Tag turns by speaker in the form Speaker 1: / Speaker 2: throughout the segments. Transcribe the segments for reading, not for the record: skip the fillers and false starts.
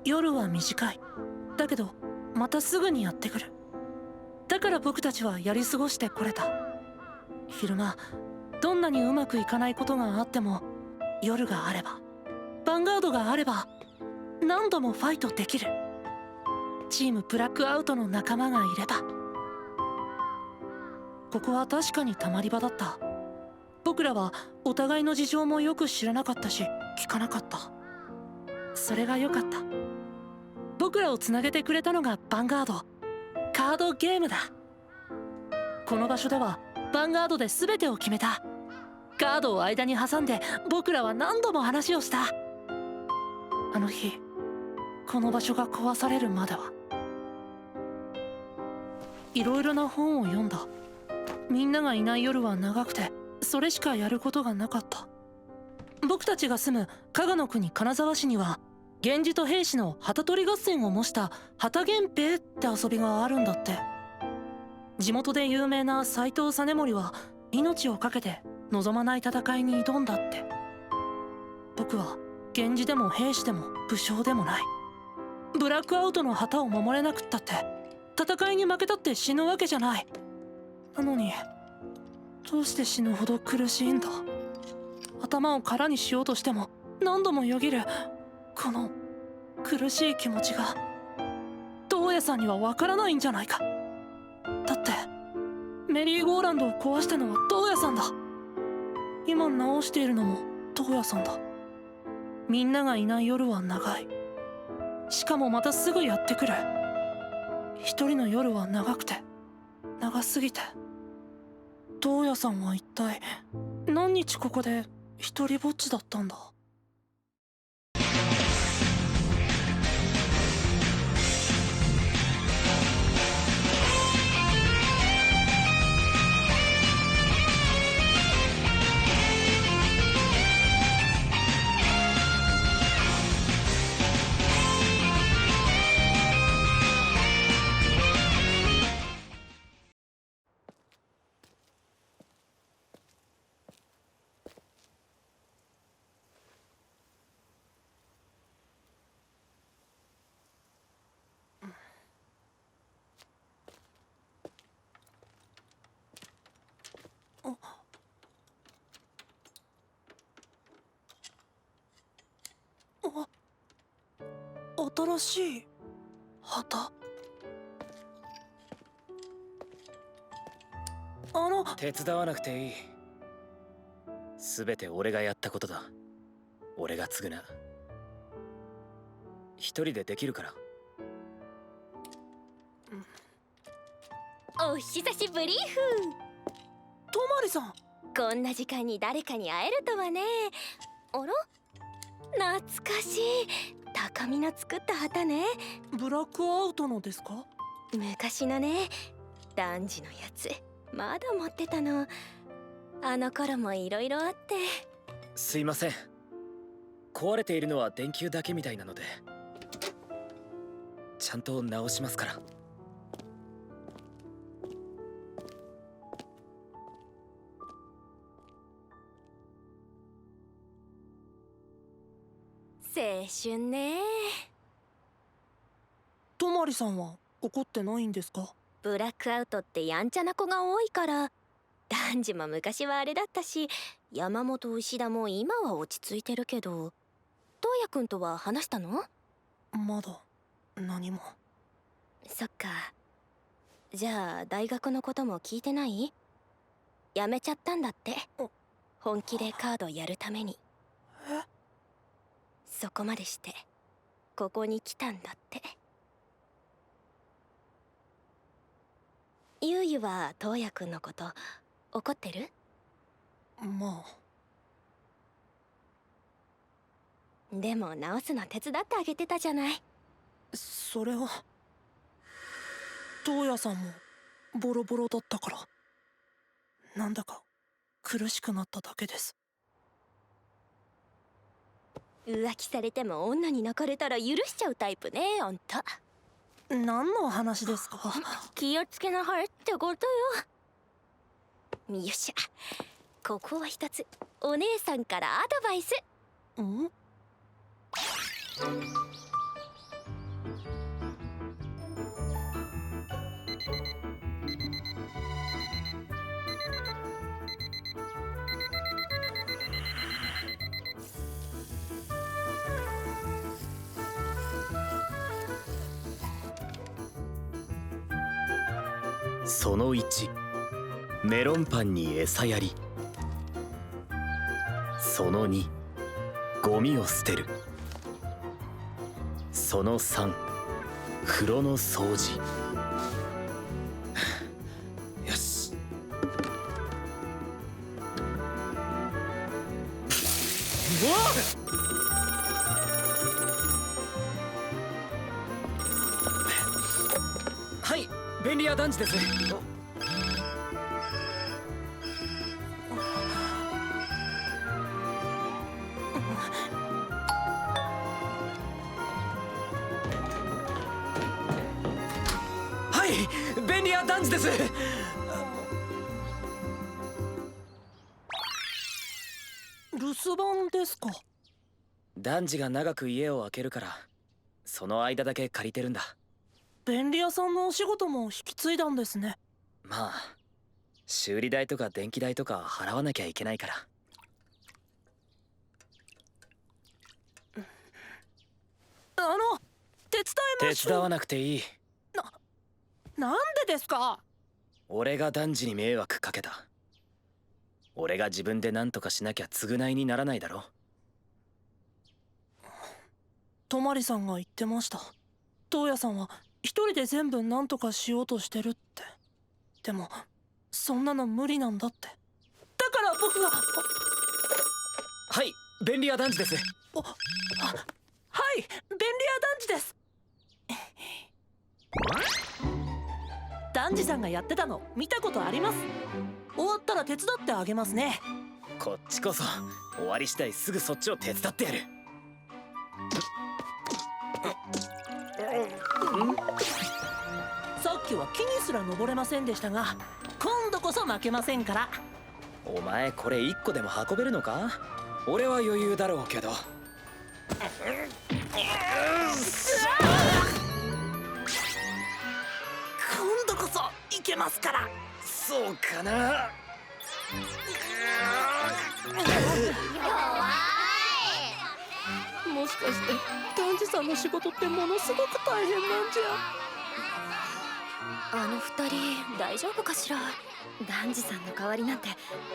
Speaker 1: 夜は短い。だけどまたすぐにやってくる。だから僕たちはやり過ごしてこれた。昼間どんなにうまくいかないことがあっても、夜があれば、ヴァンガードがあれば、何度もファイトできる。チームブラックアウトの仲間がいれば。ここは確かにたまり場だった。僕らはお互いの事情もよく知らなかったし、聞かなかった。それが良かった。僕らをつなげてくれたのがヴァンガード、カードゲームだ。この場所ではヴァンガードで全てを決めた。カードを間に挟んで僕らは何度も話をした。あの日この場所が壊されるまでは。いろいろな本を読んだ。みんながいない夜は長くて、それしかやることがなかった。僕たちが住む加賀の国金沢市には、源氏と平氏の旗取り合戦を模した旗源平って遊びがあるんだって。地元で有名な斎藤実盛は命を懸けて望まない戦いに挑んだって。僕は源氏でも平氏でも武将でもない。ブラックアウトの旗を守れなくったって戦いに負けたって死ぬわけじゃない。なのにどうして死ぬほど苦しいんだ。頭を空にしようとしても何度もよぎるこの苦しい気持ちが燈矢さんにはわからないんじゃないか。だってメリーゴーランドを壊したのは燈矢さんだ。今直しているのも燈矢さんだ。みんながいない夜は長い。しかもまたすぐやってくる。一人の夜は長くて長すぎて。燈矢さんは一体何日ここで一人ぼっちだったんだ。新しい旗。
Speaker 2: 手伝わなくていい。全て俺がやったことだ。俺が償う。一人でできるから。
Speaker 3: お久しぶりふ。
Speaker 1: トマリさん、
Speaker 3: こんな時間に誰かに会えるとはね。あら、懐かしい。高見の作った旗ね。
Speaker 1: ブラックアウトのですか？
Speaker 3: 昔のね、男児のやつまだ持ってたの。あの頃もいろいろあって。
Speaker 2: すいません。壊れているのは電球だけみたいなので、ちゃんと直しますから。
Speaker 3: 青春ね。
Speaker 1: トマリさんは怒ってないんですか？
Speaker 3: ブラックアウトってやんちゃな子が多いから。男児も昔はあれだったし、山本牛田も今は落ち着いてるけど。燈矢くんとは話したの？
Speaker 1: まだ何も。
Speaker 3: そっか。じゃあ大学のことも聞いてない？やめちゃったんだって。本気でカードやるために。
Speaker 1: え？
Speaker 3: そこまでしてここに来たんだって。ゆうゆは燈矢くんのこと怒ってる？
Speaker 1: まあ。
Speaker 3: でも直すの手伝ってあげてたじゃない。
Speaker 1: それは燈矢さんもボロボロだったから、なんだか苦しくなっただけです。
Speaker 3: 浮気されても女に泣かれたら許しちゃうタイプね、あんた。
Speaker 1: 何の話ですか？
Speaker 3: 気をつけなはれってことよ。よっしゃ、ここは一つお姉さんからアドバイス。
Speaker 1: ん？
Speaker 2: その1、メロンパンに餌やり。その2、ゴミを捨てる。その3、風呂の掃除。よし。はい、便利屋団地です。はい、便利屋団地です。
Speaker 1: 留守番ですか？
Speaker 2: 団地が長く家を空けるから、その間だけ借りてるんだ。
Speaker 1: 便利屋さんのお仕事も引き継いだんですね。
Speaker 2: まあ、修理代とか電気代とか払わなきゃいけないから。
Speaker 1: 手伝いましょう。
Speaker 2: 手伝わなくていい。
Speaker 1: なんでですか？
Speaker 2: 俺が団地に迷惑かけた。俺が自分で何とかしなきゃ償いにならないだろ。
Speaker 1: 泊さんが言ってました。東野さんは一人で全部何とかしようとしてるって。でもそんなの無理なんだって。だから僕が。
Speaker 2: はい、便利屋団地です。
Speaker 1: はい、便利屋団地です。団地さんがやってたの見たことあります。終わったら手伝ってあげますね。
Speaker 2: こっちこそ終わり次第すぐそっちを手伝ってやる。
Speaker 1: さっきは木にすら登れませんでしたが、今度こそ負けませんから。
Speaker 2: お前これ1個でも運べるのか？俺は余裕だろうけど。
Speaker 1: 今度こそいけますから。
Speaker 2: そうかな。
Speaker 1: もしかして団地さんの仕事ってものすごく大変なんじゃ。
Speaker 3: あの二人大丈夫かしら。ダンジさんの代わりなんて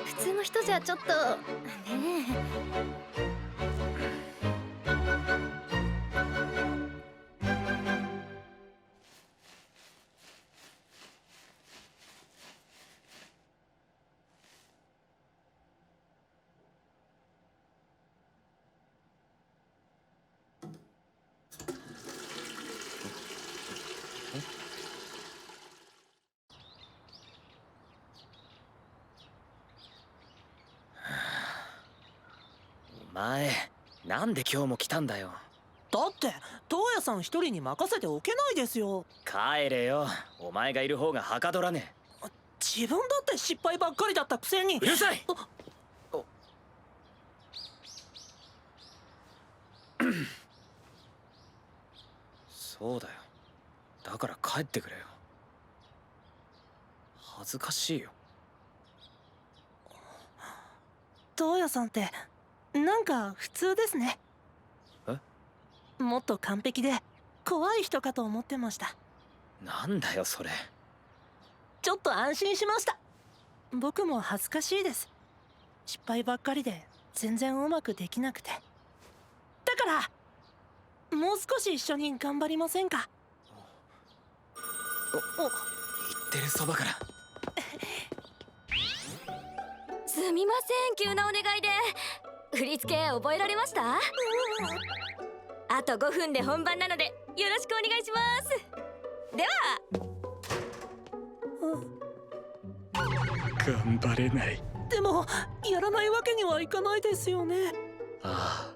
Speaker 3: 普通の人じゃちょっとねえ。
Speaker 2: お前なんで今日も来たんだよ。
Speaker 1: だって東野さん一人に任せておけないですよ。
Speaker 2: 帰れよ。お前がいる方がはかどらねえ。
Speaker 1: 自分だって失敗ばっかりだったくせに。
Speaker 2: うるさい。そうだよ。だから帰ってくれよ。恥ずかしいよ。
Speaker 1: 東野さんってなんか普通ですね。
Speaker 2: え？
Speaker 1: もっと完璧で怖い人かと思ってました。
Speaker 2: なんだよそれ。
Speaker 1: ちょっと安心しました。僕も恥ずかしいです。失敗ばっかりで全然うまくできなくて。だからもう少し一緒に頑張りませんか？
Speaker 2: 言ってるそばから。
Speaker 3: すみません、急なお願いで。振り付け覚えられました？あと5分で本番なのでよろしくお願いします。では。
Speaker 2: 頑張れない。
Speaker 1: でもやらないわけにはいかないですよね。
Speaker 2: ああ。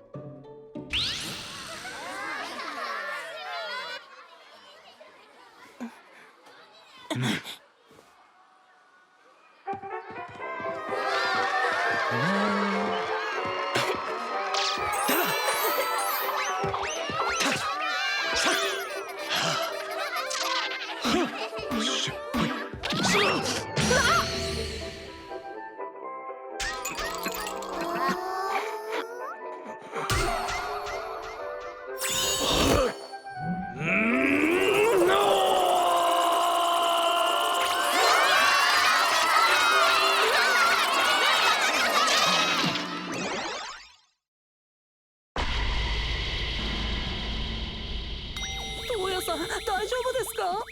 Speaker 1: さん大丈夫ですか？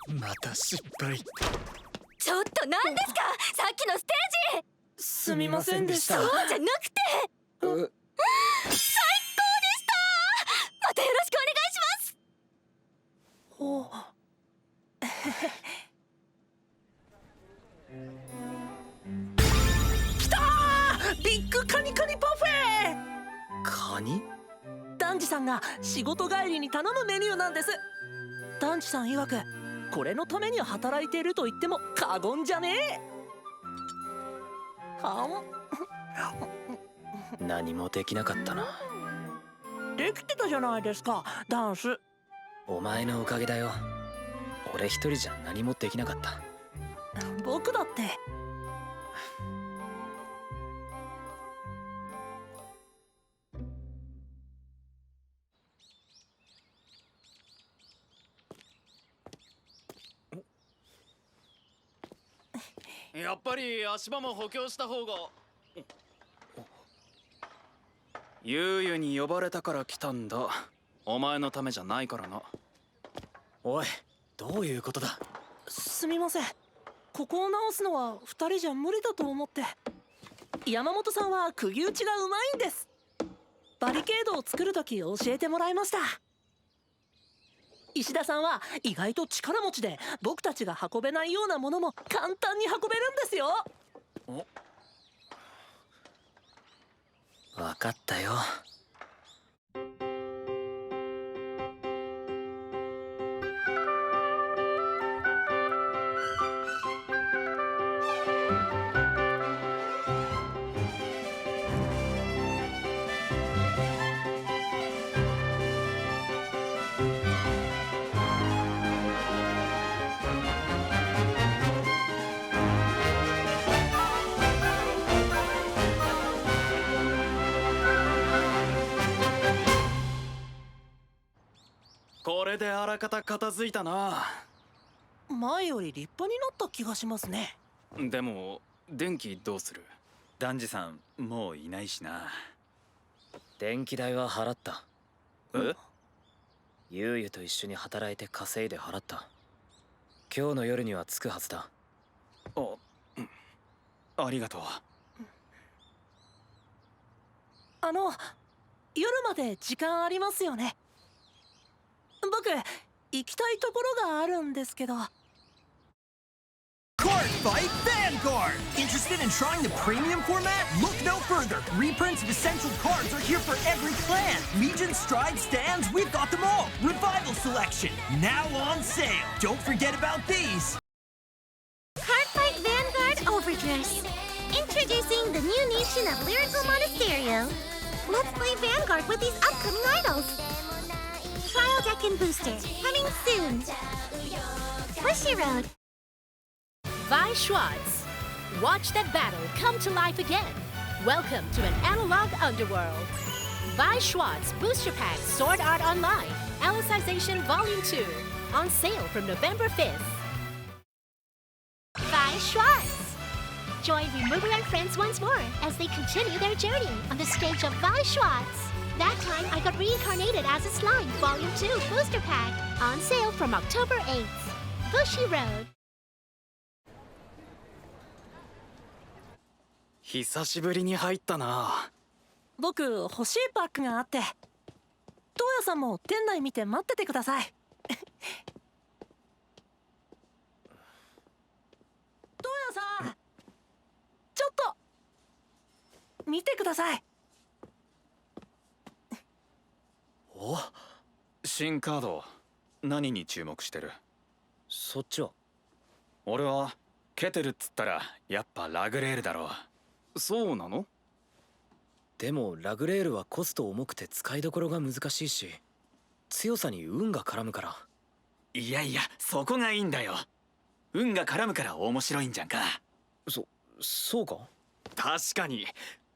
Speaker 2: また失敗。
Speaker 3: ちょっと何ですか、さっきのステージ。
Speaker 1: すみませんでした。
Speaker 3: そうじゃなくて、最高でした。またよろしくお願いします。
Speaker 1: お来たー、ビッグカニカニパフェ。
Speaker 2: カニ？
Speaker 1: ダンジさんが仕事帰りに頼むメニューなんです。ダンジさん曰くこれのために働いていると言っても過言じゃねえ。
Speaker 2: 何もできなかったな。
Speaker 1: できてたじゃないですか、ダンス。
Speaker 2: お前のおかげだよ。俺一人じゃ何もできなかった。
Speaker 1: 僕だって。
Speaker 4: やっぱり足場も補強した方が。ゆうゆに呼ばれたから来たんだ。お前のためじゃないからな。
Speaker 2: おい、どういうことだ？
Speaker 1: すみません、ここを直すのは2人じゃ無理だと思って。山本さんは釘打ちがうまいんです。バリケードを作るとき教えてもらいました。石田さんは意外と力持ちで、僕たちが運べないようなものも簡単に運べるんですよ。
Speaker 2: 分かったよ。
Speaker 4: これであらかた片付いたな。
Speaker 1: 前より立派になった気がしますね。
Speaker 4: でも電気どうする？
Speaker 5: ダンジさんもういないしな。
Speaker 2: 電気代は払った。
Speaker 4: え？
Speaker 2: ゆうゆと一緒に働いて稼いで払った。今日の夜には着くはずだ。
Speaker 4: ありがとう。
Speaker 1: 夜まで時間ありますよね。僕行きたいところがあるんですけど。
Speaker 6: Card Fight Vanguard! Interested in trying the premium format? Look no further! Reprints of essential cards are here for every clan! Legion, Stride, Stands, we've got them all! Revival Selection, now on sale! Don't forget about these!
Speaker 7: Cardfight Vanguard Overdress. Introducing the new nation of Lyrical Monasterio. Let's play Vanguard with these upcoming idols. Trial deck and booster, coming soon. Bushy Road.
Speaker 8: Vi Schwartz. Watch that battle come to life again. Welcome to an analog underworld. Vi Schwartz Booster Pack Sword Art Online, Alicization Volume 2. On sale from November 5th.
Speaker 7: Vi Schwartz. Join Remover and friends once more as they continue their journey on the stage of Vi Schwartz. That time, I got reincarnated as a slime, Volume 2 Booster Pack. On sale from October 8th. Bushy Road.
Speaker 4: 久しぶりに入ったな。
Speaker 1: 僕欲しいパックがあって、東野さんも店内見て待っててください。東野さん、ちょっと見てください。
Speaker 4: お、新カード何に注目してる？
Speaker 2: そっちは？
Speaker 4: 俺はケテルっつったらやっぱラグレールだろう。そうなの？
Speaker 2: でもラグレールはコスト重くて使いどころが難しいし、強さに運が絡むから。
Speaker 5: いやいや、そこがいいんだよ。運が絡むから面白いんじゃんか。
Speaker 2: そうか？
Speaker 4: 確かに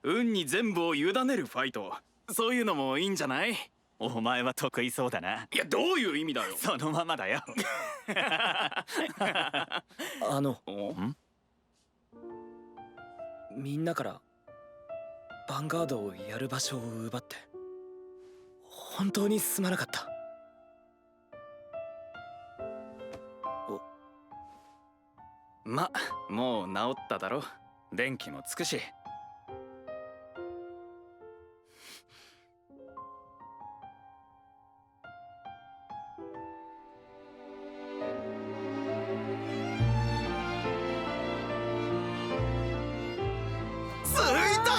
Speaker 4: 運に全部を委ねるファイト、そういうのもいいんじゃない？
Speaker 5: お前は得意そうだな。
Speaker 4: いや、どういう意味だよ。
Speaker 5: そのままだよ。
Speaker 2: みんなからヴァンガードをやる場所を奪って本当にすまなかった。
Speaker 4: ま、もう治っただろ。電気もつくし。
Speaker 6: ついた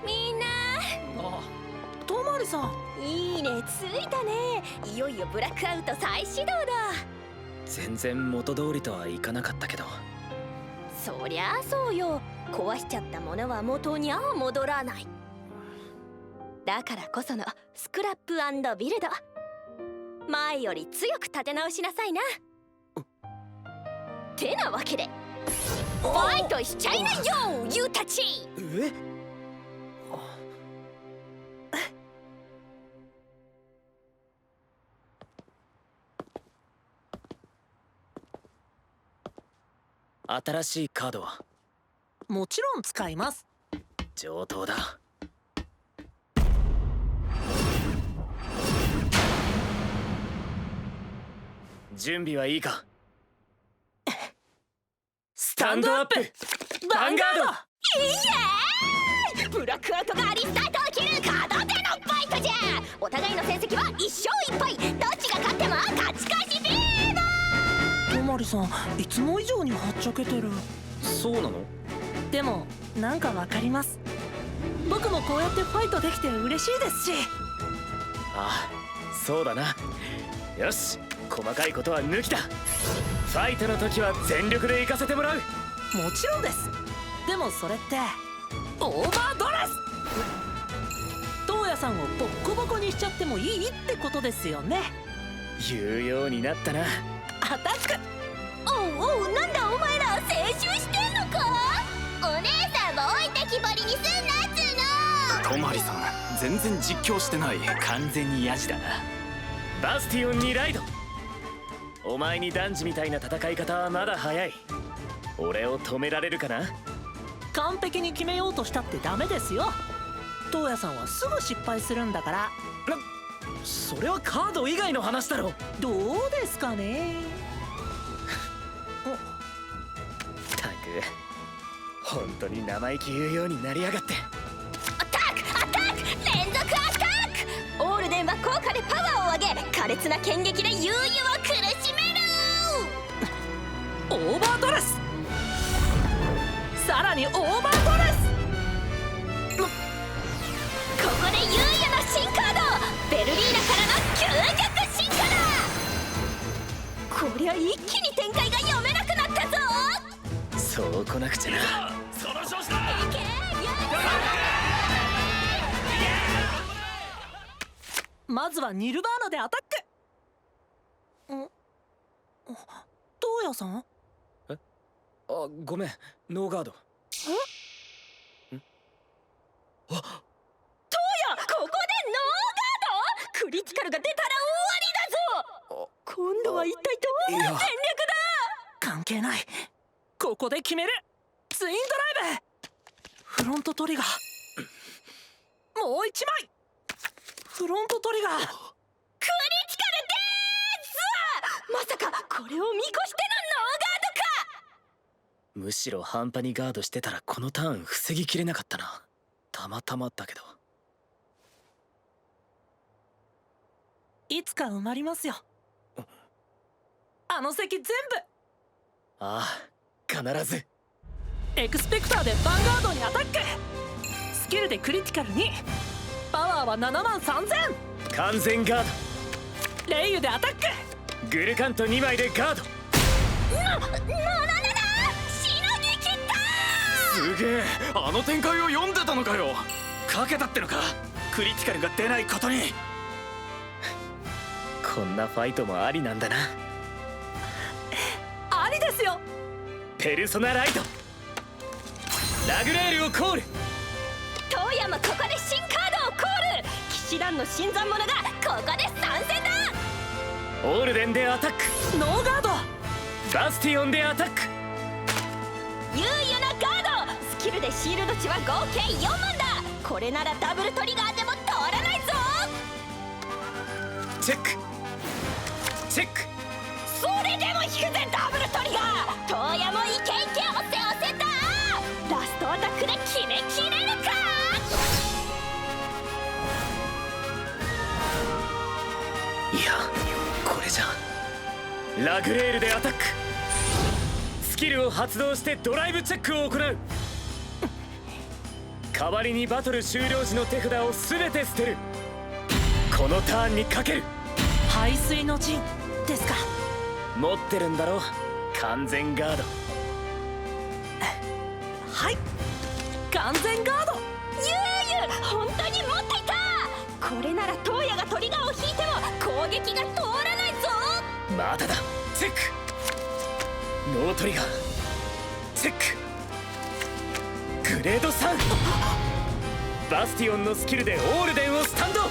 Speaker 3: みんな
Speaker 1: トマリさん。
Speaker 3: いいね、ついたね。いよいよブラックアウト再始動だ。
Speaker 2: 全然元通りとはいかなかったけど。
Speaker 3: そりゃあそうよ。壊しちゃったものは元には戻らない。だからこそのスクラップ&ビルド。前より強く立て直しなさいな。てなわけでファイトしちゃいなよ、ユウたち。
Speaker 2: え？新しいカードは
Speaker 1: もちろん使います。
Speaker 2: 上等だ。準備はいいか？スタンドアップヴァンガード。
Speaker 3: イエーイ！ブラックアウトがアリスタートを切る門出のファイトじゃ。お互いの成績は1勝1敗。どっちが勝っても勝ち返しビーバー。
Speaker 1: トマリさん、いつも以上にはっちゃけてる。
Speaker 2: そうなの？
Speaker 1: でもなんかわかります。僕もこうやってファイトできて嬉しいですし。
Speaker 2: ああ、そうだな。よし、細かいことは抜きだ。ファイトの時は全力で行かせてもらう。
Speaker 1: もちろんです。でもそれってオーバードレス。トウヤさんをボッコボコにしちゃってもいいってことですよね。
Speaker 2: 言うようになったな。
Speaker 1: アタック。
Speaker 3: おうおう、なんだお前ら青春してんのか。お姉さんも置いてきぼりにすんなっつーの。
Speaker 4: トマリさん全然実況してない。
Speaker 2: 完全にヤジだな。バスティオンにライド。お前に男児みたいな戦い方はまだ早い。俺を止められるかな？
Speaker 1: 完璧に決めようとしたってダメですよ。トウヤさんはすぐ失敗するんだから。
Speaker 2: それはカード以外の話だろ。
Speaker 1: どうですかね。
Speaker 2: ったく本当に生意気言うようになりやがって。
Speaker 3: アタックアタック連続アタック。オールデンは効果でパワーを上げ、苛烈な剣撃で悠々を苦しめる。
Speaker 1: オーバードレス。さらにオーバードレス。
Speaker 3: ここで悠々の新カード、ベルリーナからの究極進化だ。こりゃ一気に展開が読めなくなったぞ。
Speaker 2: そう来なくちゃな。
Speaker 4: その調子だ。
Speaker 3: いけ
Speaker 1: まずはニルバーナでアタック。トウヤさん？
Speaker 2: あ、ごめん、ノーガード。
Speaker 3: トウヤ、ここでノーガード？クリティカルが出たら終わりだぞ。今度は一体どんな戦略だ。
Speaker 1: 関係ない。ここで決める。ツインドライブ。フロントトリガー。もう一枚。フロントトリガー。
Speaker 3: クリティカルでーす。まさかこれを見越してのノーガードか。
Speaker 2: むしろ半端にガードしてたらこのターン防ぎきれなかったな。たまたまだけど。
Speaker 1: いつか埋まりますよ。あの席全部。
Speaker 2: ああ、必ず。
Speaker 1: エクスペクターでヴァンガードにアタック。スキルでクリティカル2。パワーは73000。
Speaker 2: 完全ガー
Speaker 1: レイユでアタック。
Speaker 2: ド。グルカント2枚でガード。
Speaker 3: しのぎきった
Speaker 4: すげえ、あの展開を読んでたのかよ。かけたってのか、クリティカルが出ないことに。
Speaker 2: こんなファイトもありなんだな。
Speaker 1: ありですよ。
Speaker 2: ペルソナライト。ラグレールをコール。
Speaker 3: トウヤもここで新カードをコール。騎士団の新参者がここで参戦だ。
Speaker 2: オールデンでアタック。
Speaker 1: ノーガード。
Speaker 2: バスティオンでアタック。
Speaker 3: 悠々なガード。スキルでシールド値は合計4万だ。これならダブルトリガーでも通らないぞ。
Speaker 2: チェック。チェック。
Speaker 3: それでも引くぜダブルトリガー。トウヤもイケイケ押せ押せだ。ラストアタックで決めきれるか。
Speaker 2: いや、これじゃ。ラグレールでアタック。スキルを発動してドライブチェックを行う。代わりにバトル終了時の手札を全て捨てる。このターンにかける。
Speaker 1: 排水の陣ですか。
Speaker 2: 持ってるんだろ、完全ガード。
Speaker 1: はい、完全ガード。
Speaker 3: ゆう本当に持っていた。これならトウヤがトリガーを引いても攻撃が通らないぞ。
Speaker 2: まだだ。チェック。ノートリガー。チェック。グレード3。バスティオンのスキルでオールデンをスタンド。
Speaker 3: その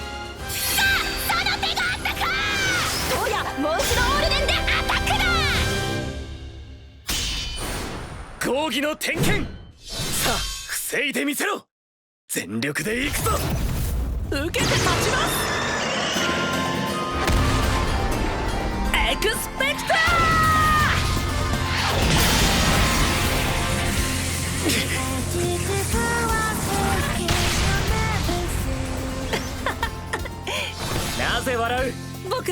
Speaker 3: 手があったか。トウヤもう一度オールデンでアタックだ。
Speaker 2: 抗議の点検。さあ防いでみせろ。全力でいくぞ。
Speaker 1: 受けて立ちます。エクスペクタ
Speaker 2: ーなぜ笑う。
Speaker 1: 僕、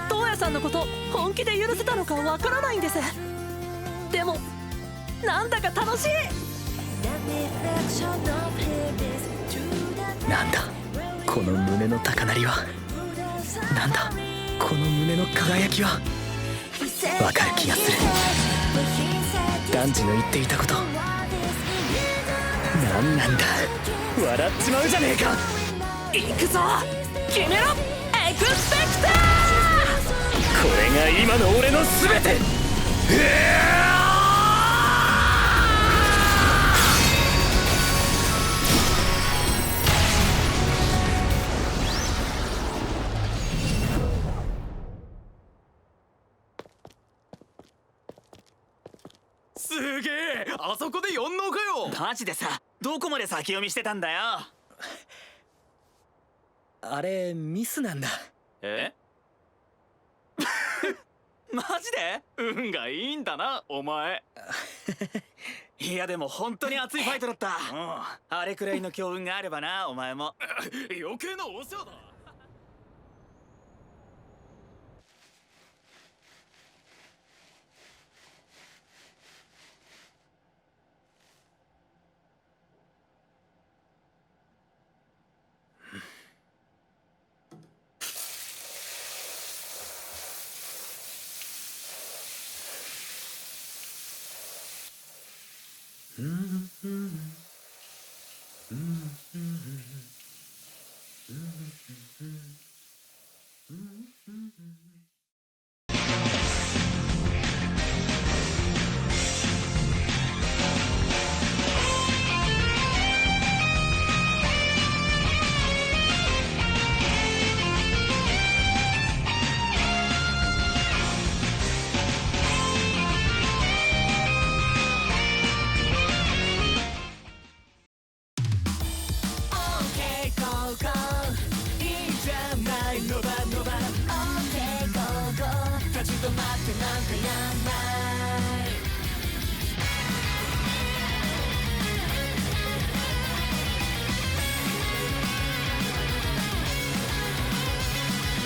Speaker 1: トウヤさんのこと本気で許せたのかわからないんです。でもなんだか楽しい。
Speaker 2: なんだこの胸の高鳴りは。なんだこの胸の輝きは。わかる気がする。ダンジの言っていたこと。なんなんだ、笑っちまうじゃねえか。
Speaker 1: 行くぞ、決めろエクスペクター。
Speaker 2: これが今の俺の全て。
Speaker 4: すげえ、あそこで4能かよ。
Speaker 5: マジでさ、どこまで先読みしてたんだよ。
Speaker 2: あれミスなんだ。
Speaker 4: えマジで運がいいんだなお前。
Speaker 5: いやでも本当に熱いファイトだった。あれくらいの強運があればな、お前も。
Speaker 4: 余計なお世話だ。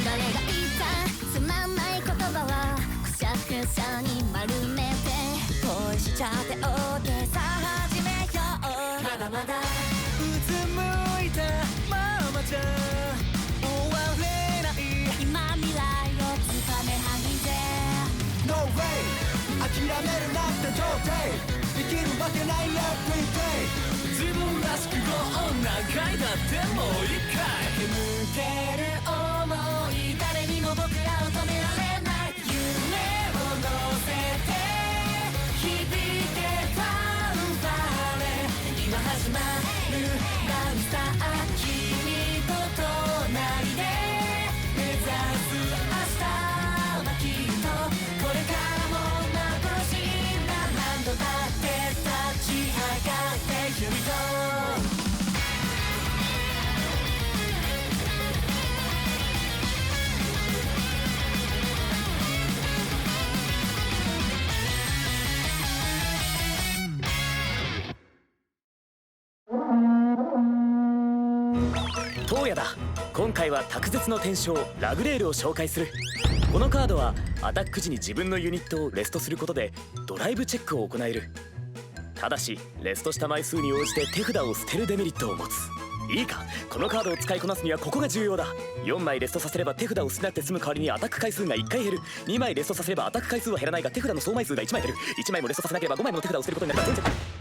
Speaker 7: 誰が言ったつまんない言葉はくしゃくしゃに丸めて恋しちゃっておけさ始めよう。まだまだ
Speaker 6: うつむいたままじゃ終われない。
Speaker 7: 今未来をつかめはぎで
Speaker 6: No way 諦めるなって状態できるわけない Everyday
Speaker 4: 自分らしくゴー何回だってもう一回。
Speaker 7: 抜ける想い誰にも僕らを止められない。夢を乗せて響いてファンファーレ。今始まるダンサー君と隣で目指す明日はきっとこれからも幻が何度だって立ち上がってゆみと
Speaker 2: トウヤだ。今回は卓絶の天将ラグレールを紹介する。このカードはアタック時に自分のユニットをレストすることでドライブチェックを行える。ただしレストした枚数に応じて手札を捨てるデメリットを持つ。いいか、このカードを使いこなすにはここが重要だ。4枚レストさせれば手札を捨てなくて済む代わりにアタック回数が1回減る。2枚レストさせればアタック回数は減らないが手札の総枚数が1枚減る。1枚もレストさせなければ5枚もの手札を捨てることになる。